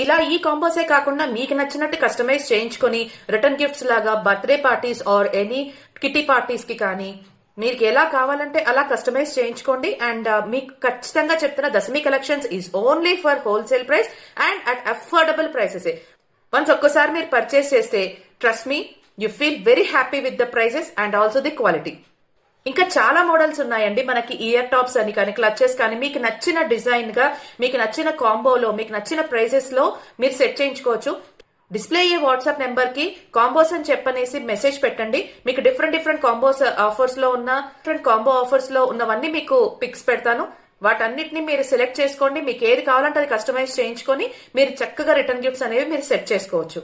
ఇలా ఈ కాంబోసే కాకుండా మీకు నచ్చినట్టు కస్టమైజ్ చేయించుకొని రిటర్న్ గిఫ్ట్స్ లాగా birthday parties or any kitty parties కి కానీ మీకు ఎలా కావాలంటే అలా కస్టమైజ్ చేయించుకోండి. అండ్ మీకు ఖచ్చితంగా చెప్తున్న Dasami collections is only for wholesale price and at affordable prices. Once ఒక్కసారి మీరు పర్చేస్ చేస్తే trust me, you feel very happy with the prices and also the quality. ఇంకా చాలా మోడల్స్ ఉన్నాయండి మనకి, ఇయర్ టాప్స్ అని కానీ క్లచెస్ కానీ మీకు నచ్చిన డిజైన్ గా మీకు నచ్చిన కాంబోలో మీకు నచ్చిన ప్రైసెస్ లో మీరు సెట్ చేయించుకోవచ్చు. డిస్ప్లే అయ్యే వాట్సాప్ నెంబర్ కి కాంబోస్ అని చెప్పనేసి మెసేజ్ పెట్టండి. మీకు డిఫరెంట్ కాంబోస్ ఆఫర్స్ లో ఉన్న కాంబో ఆఫర్స్ లో ఉన్నవన్నీ మీకు పిక్స్ పెడతాను. వాటన్నిటిని మీరు సెలెక్ట్ చేసుకోండి. మీకు ఏది కావాలంటే అది కస్టమైజ్ చేయించుకొని మీరు చక్కగా రిటర్న్ గిఫ్ట్స్ అనేవి మీరు సెట్ చేసుకోవచ్చు.